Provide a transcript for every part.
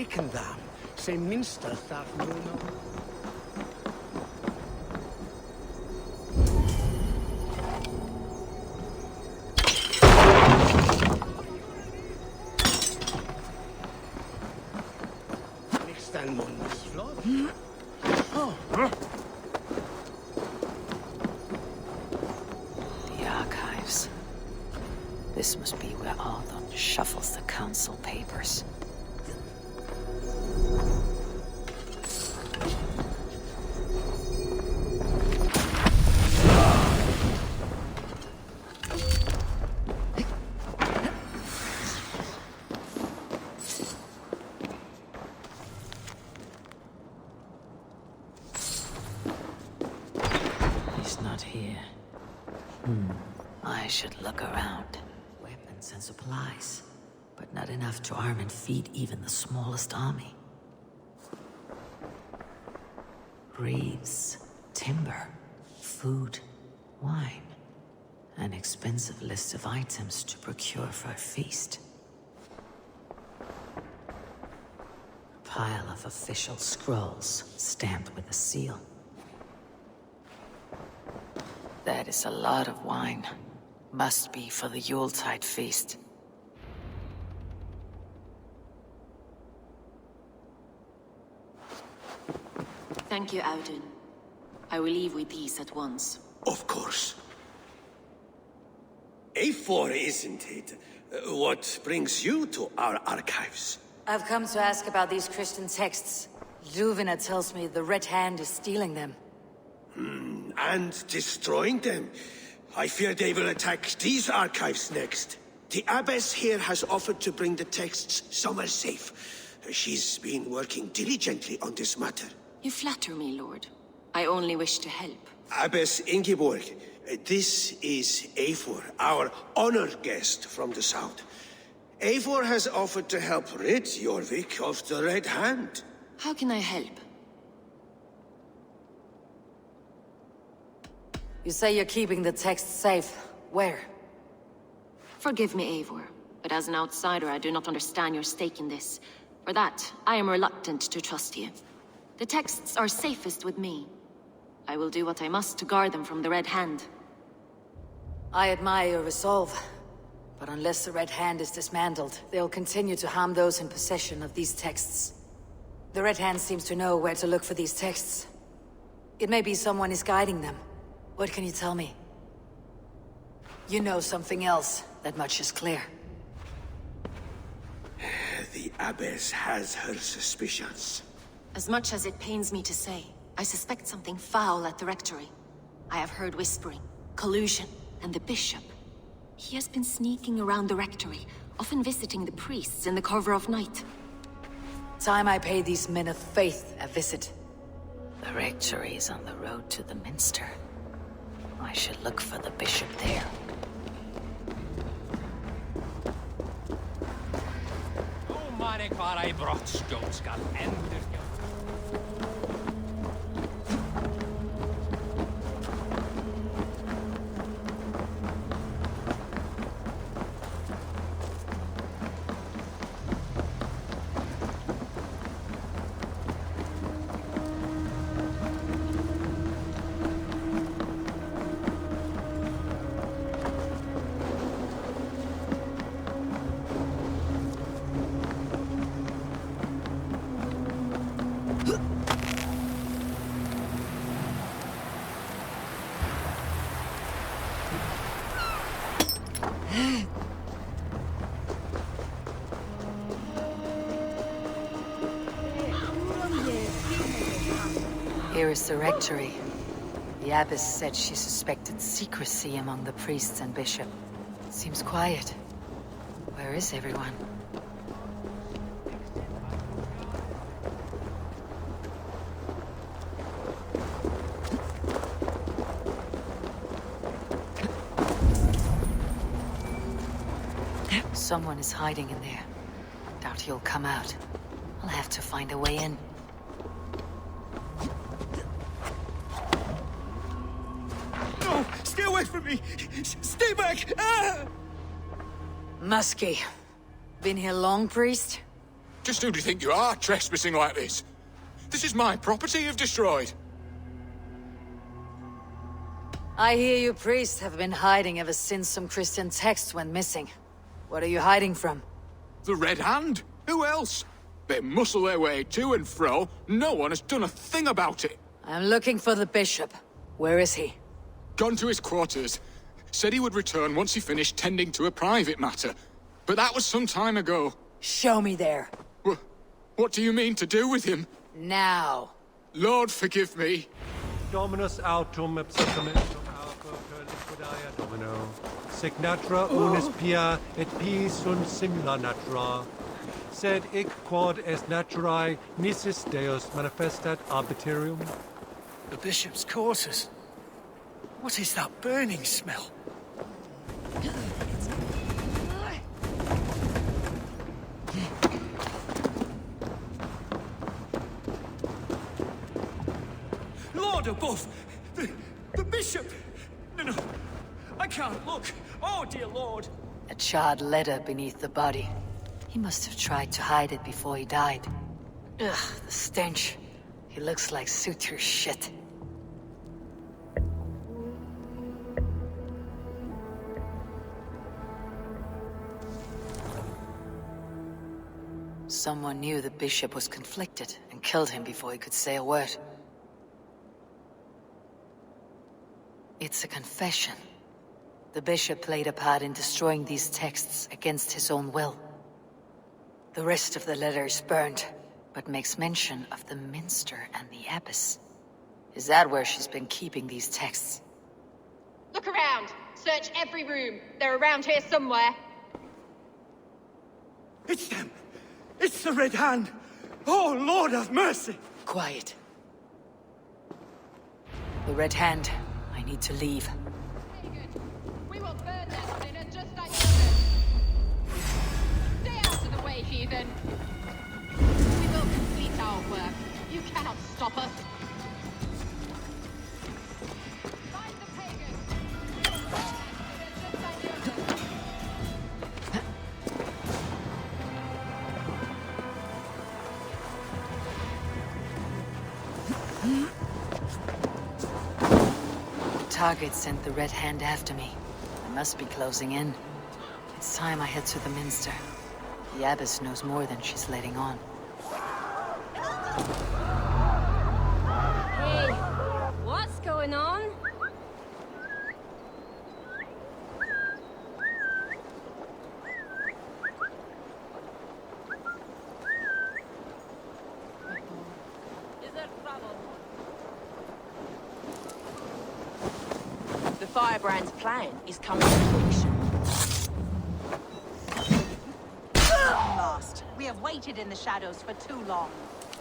Ekendam, se minster thaf nuno. Nikstan mundes flott. Oh. The archives. This must be where Arthur shuffles the council papers. He's not here. I should look around. Weapons and supplies, but not enough to arm and feed even the smallest army. Reeds, timber, food, wine. An expensive list of items to procure for a feast. A pile of official scrolls stamped with a seal. That is a lot of wine. Must be for the Yuletide feast. Thank you, Audun. I will leave with these at once. Of course. A4, isn't it? What brings you to our archives? I've come to ask about these Christian texts. Juvena tells me the Red Hand is stealing them. And destroying them. I fear they will attack these archives next. The abbess here has offered to bring the texts somewhere safe. She's been working diligently on this matter. You flatter me, Lord. I only wish to help. Abbess Ingeborg, this is Eivor, our honored guest from the south. Eivor has offered to help rid Jorvik of the Red Hand. How can I help? You say you're keeping the texts safe. Where? Forgive me, Eivor, but as an outsider, I do not understand your stake in this. For that, I am reluctant to trust you. The texts are safest with me. I will do what I must to guard them from the Red Hand. I admire your resolve. But unless the Red Hand is dismantled, they'll continue to harm those in possession of these texts. The Red Hand seems to know where to look for these texts. It may be someone is guiding them. What can you tell me? You know something else. That much is clear. The Abbess has her suspicions. As much as it pains me to say, I suspect something foul at the Rectory. I have heard whispering, collusion, and the Bishop. He has been sneaking around the Rectory, often visiting the priests in the cover of night. Time I pay these men of faith a visit. The Rectory is on the road to the Minster. I should look for the Bishop there. Here is the Rectory. The Abbess said she suspected secrecy among the priests and Bishop. Seems quiet. Where is everyone? Someone is hiding in there. Doubt he'll come out. I'll have to find a way in. No! Stay away from me! Stay back! Ah! Muskie. Been here long, priest? Just who do you think you are, trespassing like this? This is my property you've destroyed. I hear you priests have been hiding ever since some Christian texts went missing. What are you hiding from? The Red Hand? Who else? They muscle their way to and fro. No one has done a thing about it. I'm looking for the bishop. Where is he? Gone to his quarters. Said he would return once he finished tending to a private matter. But that was some time ago. Show me there. What do you mean to do with him? Now. Lord, forgive me. Dominus autum ipsamentum alco per liquidaia domino. Sic natura unis pia et pi sunt simila natura. Sed ic quod est naturae nisis Deus manifestat arbitrium. The bishop's quarters. What is that burning smell? Lord above! The bishop! No, I can't look. Oh, dear Lord. A charred letter beneath the body. He must have tried to hide it before he died. Ugh, the stench. He looks like suture shit. Someone knew the bishop was conflicted and killed him before he could say a word. It's a confession. The bishop played a part in destroying these texts against his own will. The rest of the letter is burned, but makes mention of the minster and the abbess. Is that where she's been keeping these texts? Look around. Search every room. They're around here somewhere. It's them! It's the Red Hand! Oh, Lord have mercy! Quiet. The Red Hand. I need to leave. We will burn that sinner just like you. Stay out of the way, heathen. We will complete our work. You cannot stop us. Find the pagan. Just like you. Target sent the Red Hand after me. I must be closing in. It's time I head to the minster. The abbess knows more than she's letting on. Hey, what's going on? Is there trouble? The Firebrand's plan is coming to fruition. Last. We have waited in the shadows for too long.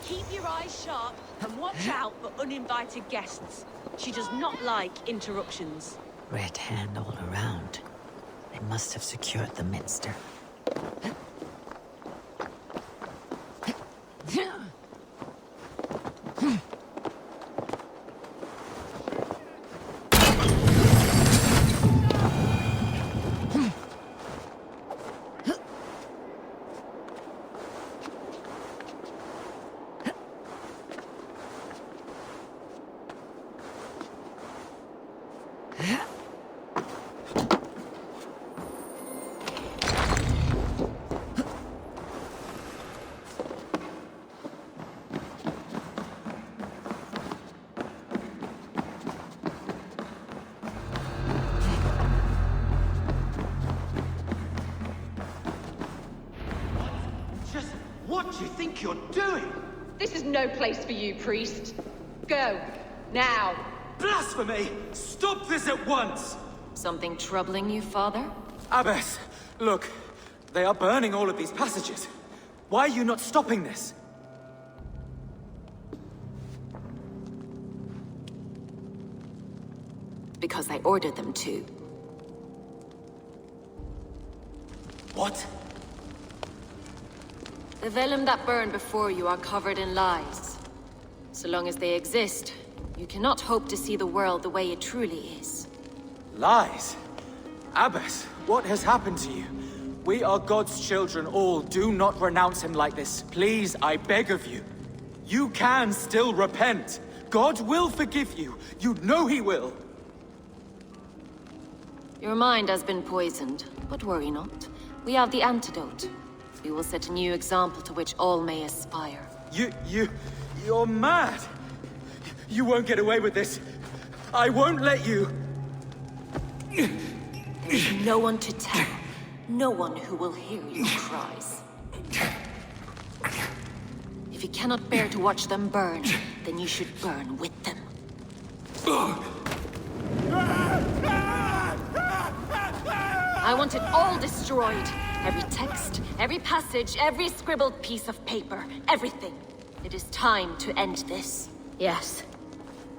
Keep your eyes sharp and watch out for uninvited guests. She does not like interruptions. Red Hand all around. They must have secured the minster. What do you think you're doing? This is no place for you, priest. Go. Now. Blasphemy! Stop this at once! Something troubling you, Father? Abbess, look. They are burning all of these passages. Why are you not stopping this? Because I ordered them to. What? The vellum that burned before you are covered in lies. So long as they exist, you cannot hope to see the world the way it truly is. Lies? Abbess, what has happened to you? We are God's children all. Do not renounce him like this. Please, I beg of you. You can still repent. God will forgive you. You know he will. Your mind has been poisoned, but worry not. We have the antidote. We will set a new example to which all may aspire. You're mad. You won't get away with this. I won't let you. There is no one to tell. No one who will hear your cries. If you cannot bear to watch them burn, then you should burn with them. I want it all destroyed. Every text, every passage, every scribbled piece of paper, everything. It is time to end this. Yes.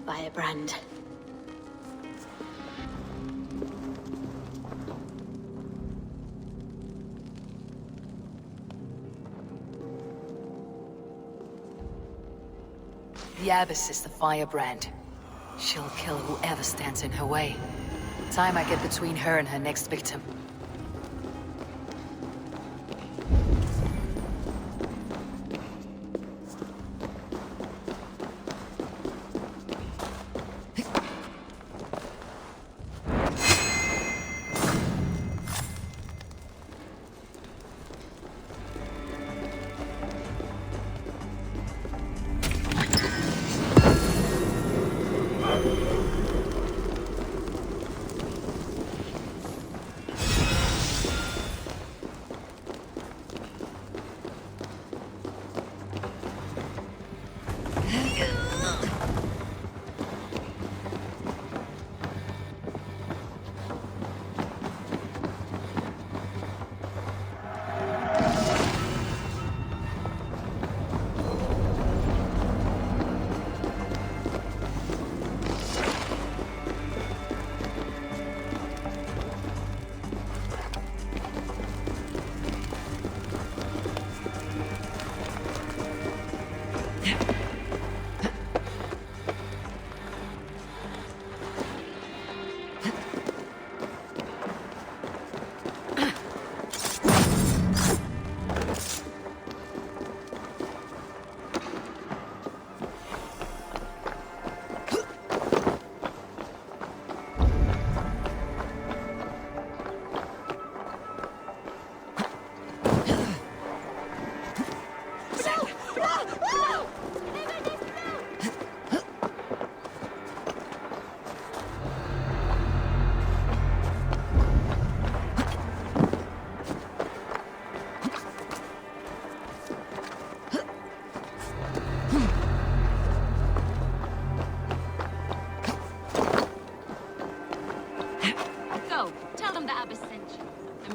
Firebrand. The Abbess is the Firebrand. She'll kill whoever stands in her way. Time I get between her and her next victim.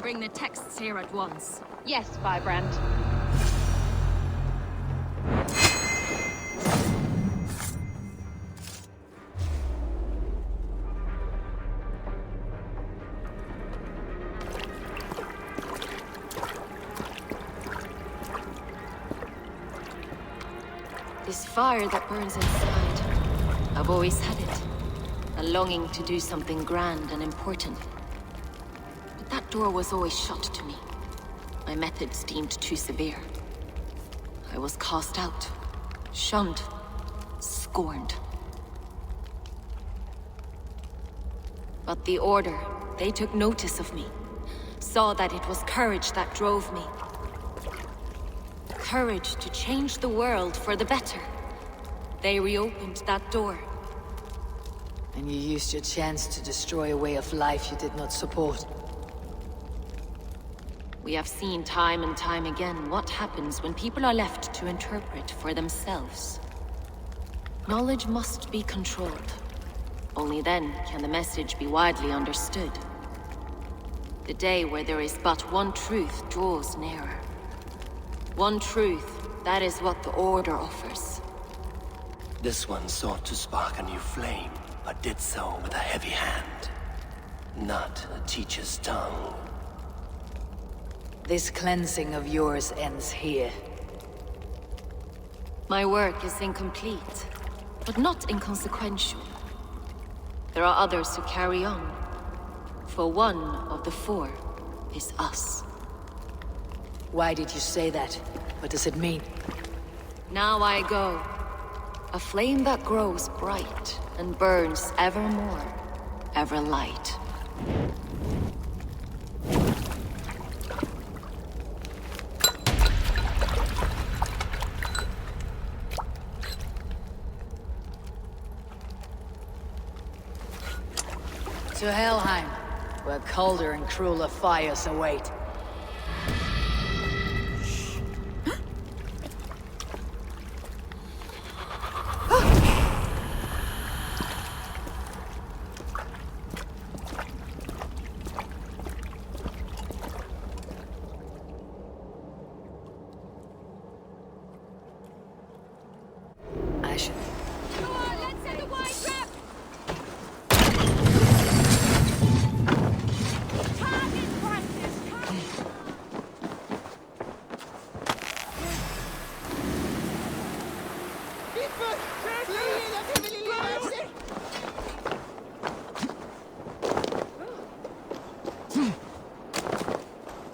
Bring the texts here at once. Yes, Firebrand. This fire that burns inside, I've always had it. A longing to do something grand and important. That door was always shut to me. My methods deemed too severe. I was cast out, shunned, scorned. But the Order, they took notice of me. Saw that it was courage that drove me. Courage to change the world for the better. They reopened that door. And you used your chance to destroy a way of life you did not support. We have seen time and time again what happens when people are left to interpret for themselves. Knowledge must be controlled. Only then can the message be widely understood. The day where there is but one truth draws nearer. One truth, that is what the Order offers. This one sought to spark a new flame, but did so with a heavy hand. Not a teacher's tongue. This cleansing of yours ends here. My work is incomplete, but not inconsequential. There are others who carry on. For one of the four is us. Why did you say that? What does it mean? Now I go. A flame that grows bright and burns ever more, ever light. To Helheim, where colder and crueler fires await. I should... Come on, let's set the wide trap! Target practice, come!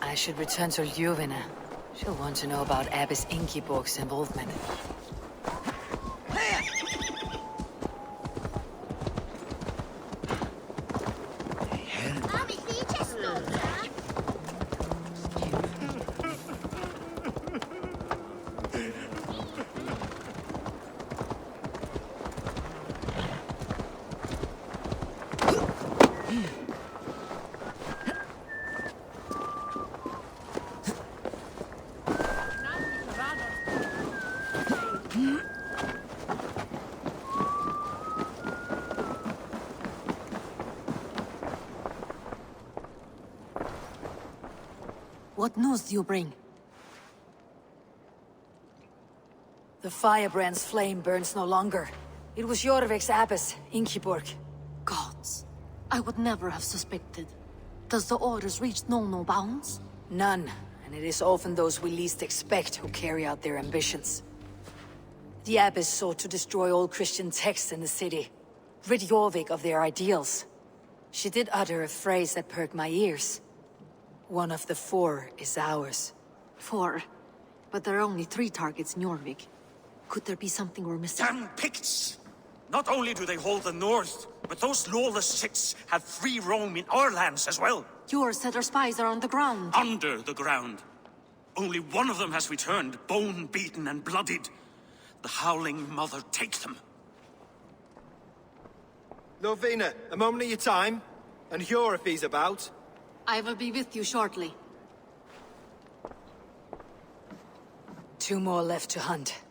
I should return to Ljuvina. She'll want to know about Abbess Ingeborg's involvement. What news do you bring? The firebrand's flame burns no longer. It was Jorvik's abbess, Ingeborg. Gods, I would never have suspected. Does the orders reach no bounds? None, and it is often those we least expect who carry out their ambitions. The abbess sought to destroy all Christian texts in the city, rid Jorvik of their ideals. She did utter a phrase that perked my ears. One of the 4 is ours. 4? But there are only 3 targets in Jorvik. Could there be something we're missing? Damn Picts! Not only do they hold the north, but those lawless sects have free roam in our lands as well. Yours said our spies are on the ground. Under the ground. Only one of them has returned, bone-beaten and bloodied. The Howling Mother take them. Lovina, a moment of your time. And Hjor if he's about. I will be with you shortly. 2 more left to hunt.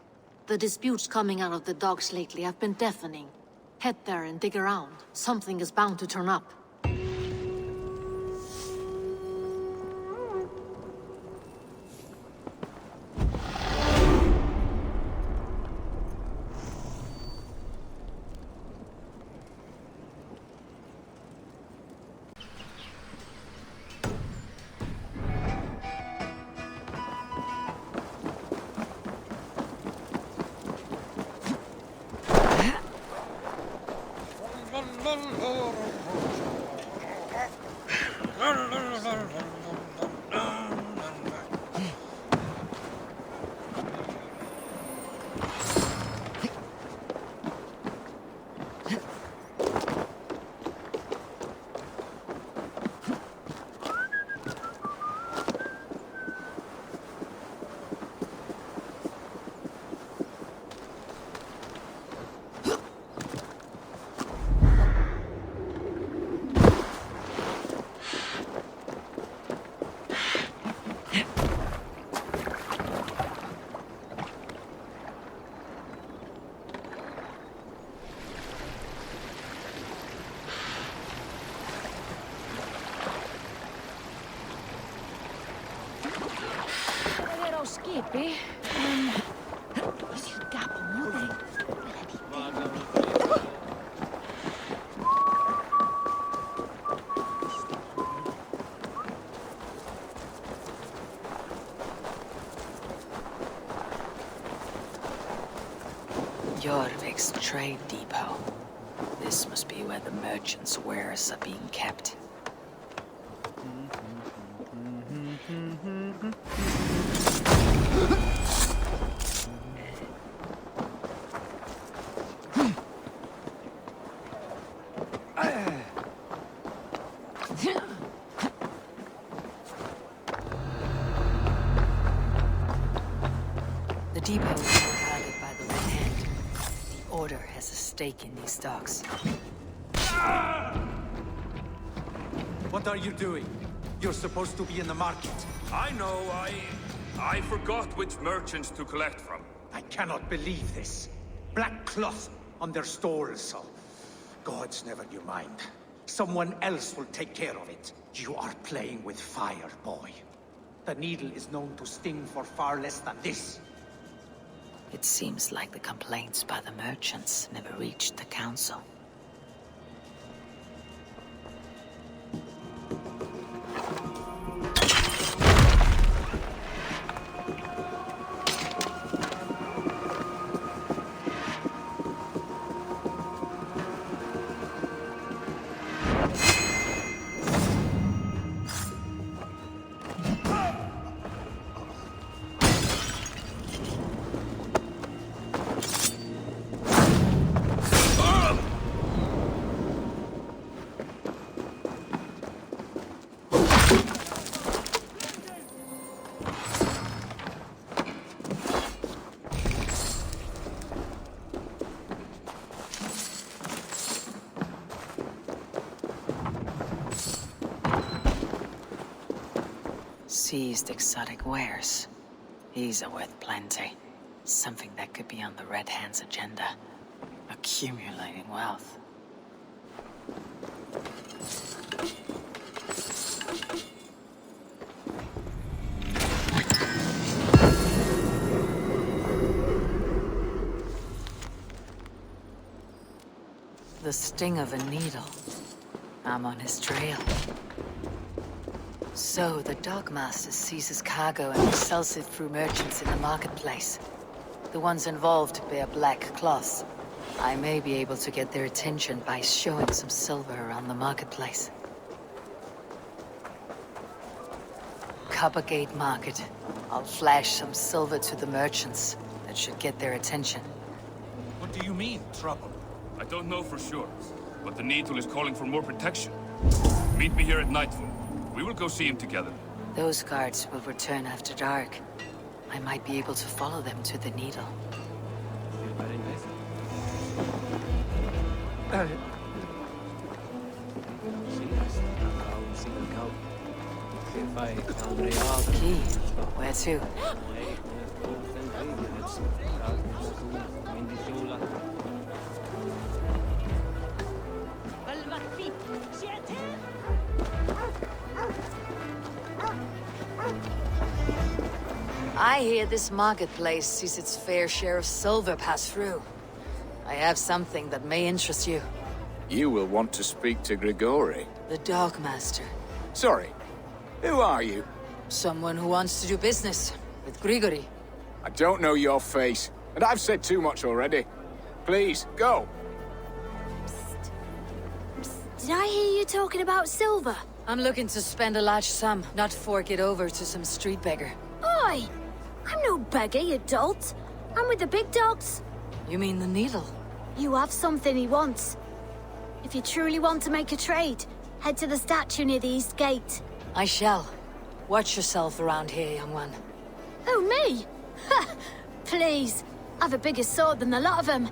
The disputes coming out of the docks lately have been deafening. Head there and dig around. Something is bound to turn up. Skipi. Is gap on Jorvik's trade depot. This must be where the merchants' wares are being kept. The depot is guarded by the Red Hand. The Order has a stake in these docks. What are you doing? You're supposed to be in the market. I know, I forgot which merchants to collect from. I cannot believe this. Black cloth on their stalls. Gods, never you mind. Someone else will take care of it. You are playing with fire, boy. The needle is known to sting for far less than this. It seems like the complaints by the merchants never reached the council. Seized exotic wares. These are worth plenty. Something that could be on the Red Hand's agenda. Accumulating wealth. The sting of a needle. I'm on his trail. So, the Dogmaster seizes cargo and sells it through merchants in the marketplace. The ones involved bear black cloths. I may be able to get their attention by showing some silver around the marketplace. Coppergate Market. I'll flash some silver to the merchants. That should get their attention. What do you mean, trouble? I don't know for sure, but the Needle is calling for more protection. Meet me here at nightfall. We will go see him together. Those guards will return after dark. I might be able to follow them to the Needle. Key. Where to? I hear this marketplace sees its fair share of silver pass through. I have something that may interest you. You will want to speak to Grigori. The Dogmaster. Sorry, who are you? Someone who wants to do business with Grigori. I don't know your face, and I've said too much already. Please, go. Did I hear you talking about silver? I'm looking to spend a large sum, not fork it over to some street beggar. Oi! I'm no beggar, you dolt. I'm with the big dogs. You mean the Needle? You have something he wants. If you truly want to make a trade, head to the statue near the East Gate. I shall. Watch yourself around here, young one. Oh, me? Ha! Please. I've a bigger sword than the lot of them.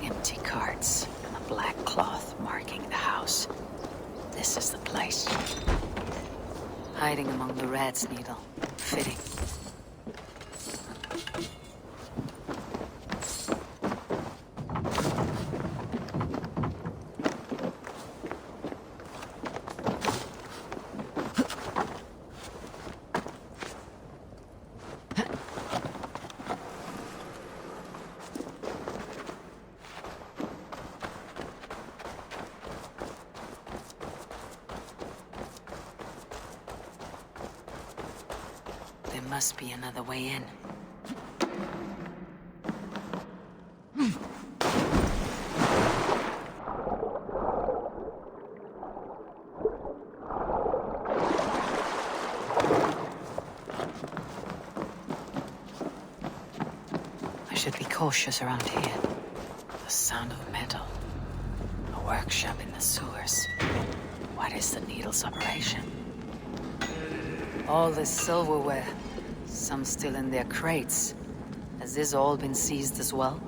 Empty carts and a black cloth marking the house. This is the place. Hiding among the Rat's Needle. Fitting. must be another way in. I should be cautious around here. The sound of metal. A workshop in the sewers. What is the needle's operation? All this silverware. Some still in their crates. Has this all been seized as well?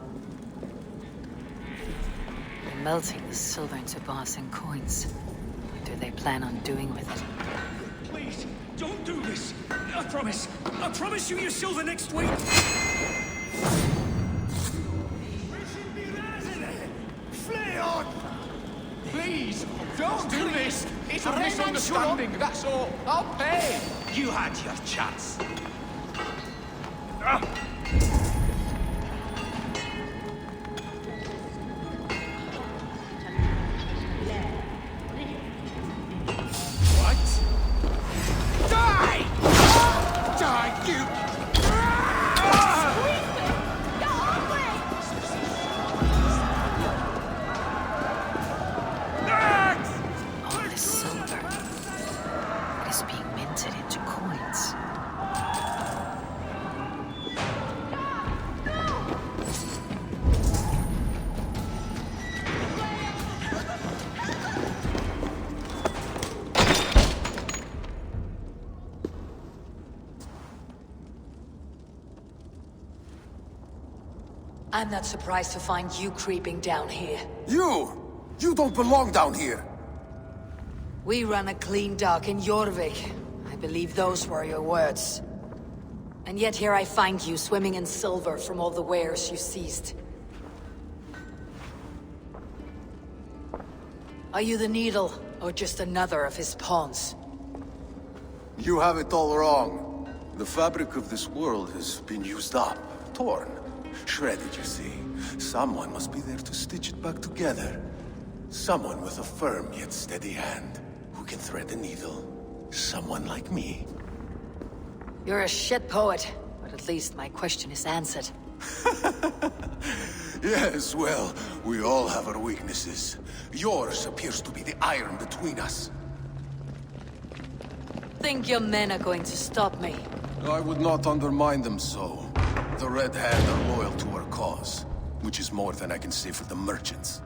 They're melting the silver into bars and coins. What do they plan on doing with it? Please, don't do this. I promise you your silver next week. Flee on! Please, don't do this! It's a misunderstanding, that's all. I'll pay! You had your chance. What? Die! Die, you! All this silver. It is being minted into coins. I'm not surprised to find you creeping down here. You! You don't belong down here! We run a clean dock in Jorvik. I believe those were your words. And yet here I find you swimming in silver from all the wares you seized. Are you the Needle, or just another of his pawns? You have it all wrong. The fabric of this world has been used up, torn, shredded, you see. Someone must be there to stitch it back together. Someone with a firm yet steady hand, who can thread the needle. Someone like me. You're a shit poet, but at least my question is answered. Yes, well, we all have our weaknesses. Yours appears to be the iron between us. Think your men are going to stop me? I would not undermine them so. The Red Hand are loyal to our cause, which is more than I can say for the merchants.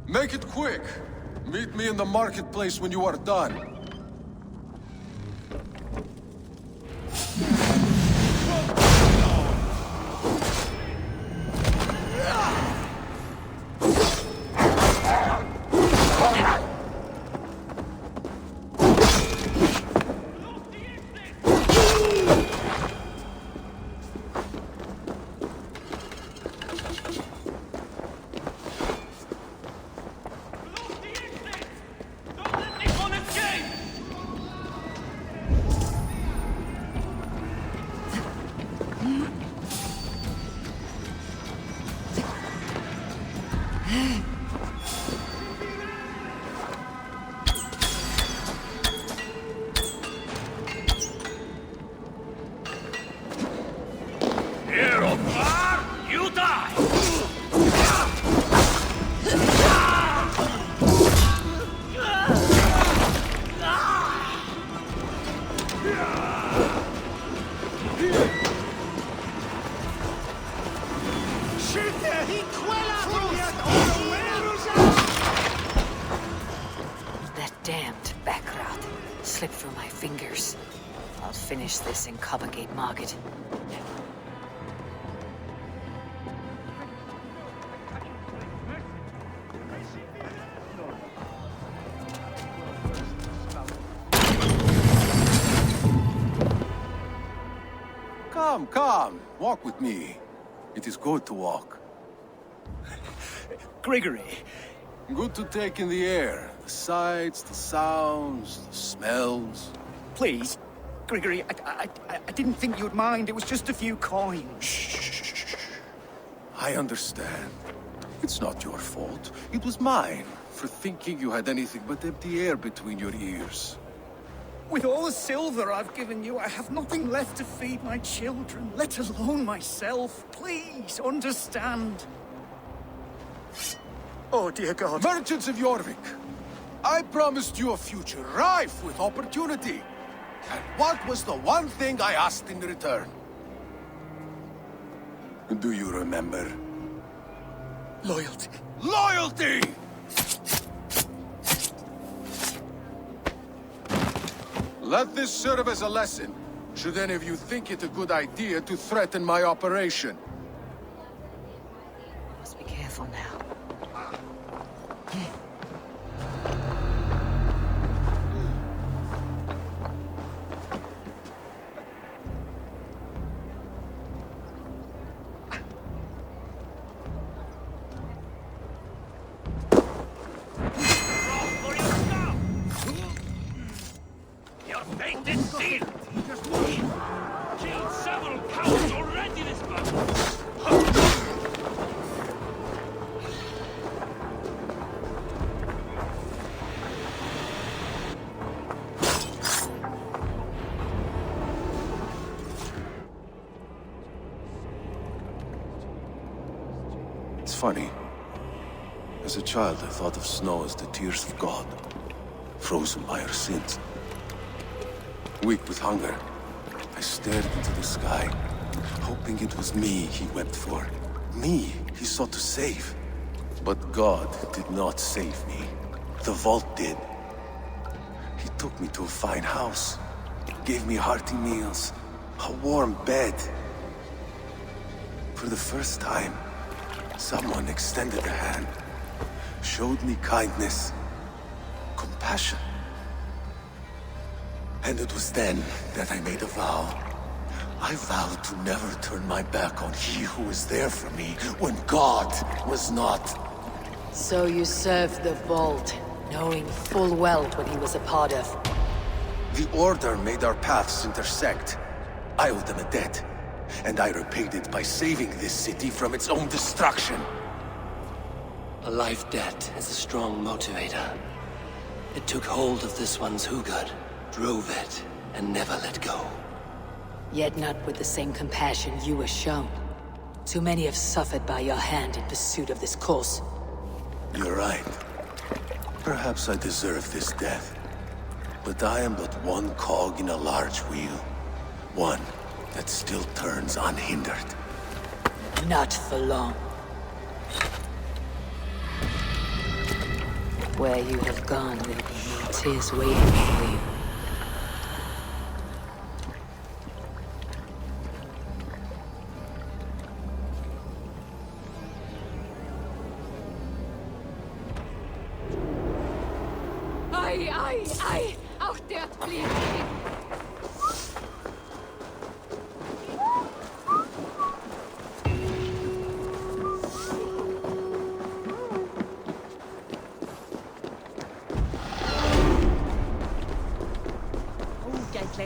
Make it quick! Meet me in the marketplace when you are done. That damned backrot slipped through my fingers. I'll finish this in Coppergate Market. Come, walk with me. It is good to walk. Gregory. Good to take in the air. The sights, the sounds, the smells. Please, Gregory, I didn't think you'd mind. It was just a few coins. Shh. I understand. It's not your fault. It was mine, for thinking you had anything but empty air between your ears. With all the silver I've given you, I have nothing left to feed my children, let alone myself. Please, understand. Oh, dear God. Merchants of Jorvik, I promised you a future rife with opportunity. And what was the one thing I asked in return? Do you remember? Loyalty. Loyalty! Let this serve as a lesson, should any of you think it a good idea to threaten my operation. Must be careful now. It's funny. As a child, I thought of snow as the tears of God, frozen by our sins. Weak with hunger, I stared into the sky, hoping it was me he wept for. Me he sought to save. But God did not save me. The vault did. He took me to a fine house, gave me hearty meals, a warm bed. For the first time, someone extended a hand, showed me kindness, compassion. And it was then that I made a vow. I vowed to never turn my back on he who was there for me when God was not. So you served the Vault, knowing full well what he was a part of. The Order made our paths intersect. I owed them a debt, and I repaid it by saving this city from its own destruction. A life debt is a strong motivator. It took hold of this one's Hugad, drove it, and never let go. Yet not with the same compassion you were shown. Too many have suffered by your hand in pursuit of this cause. You're right. Perhaps I deserve this death. But I am but one cog in a large wheel. One that still turns unhindered. Not for long. Where you have gone, there will be no tears waiting for you. Ai, auch dort blieb die